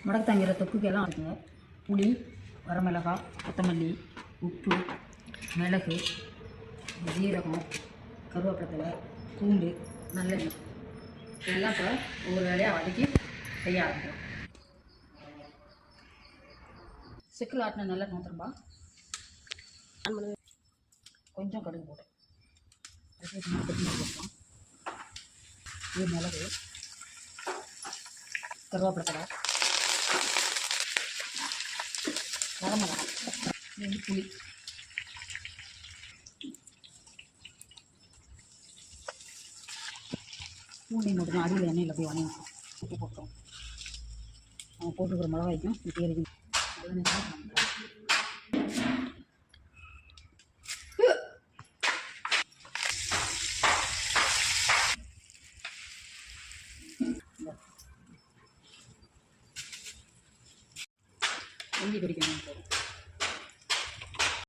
முடக்கு தங்கிற தொக்குக்கெல்லாம் இருக்குங்க. புளி, வரமிளகாய், கொத்தமல்லி, உப்பு, மிளகு, ஜீரகம், கருவேப்பிலை, பூண்டு, நல்லெண்ணெய் இதெல்லாம் இப்போ ஒவ்வொரு வேலையாக வதக்கி செய்ய ஆரம்பிக்கும். செக்கில் ஆட்டின நல்லெண்ணெய் ஊற்றுறம்பா. கொஞ்சம் கடுகு போட்டேன். இது மிளகு, கருவேப்பிலை, வரமிளகாய், இது புளி, பூண்டையும் போட்டுக்கணும். அடியில் எண்ணெயில் போய் வணங்கி உப்பு போட்டோம். அவங்க போட்டுக்கிற மிளகாய்க்கும் இப்படி இருக்கும். இஞ்சி பிடிக்கணும்.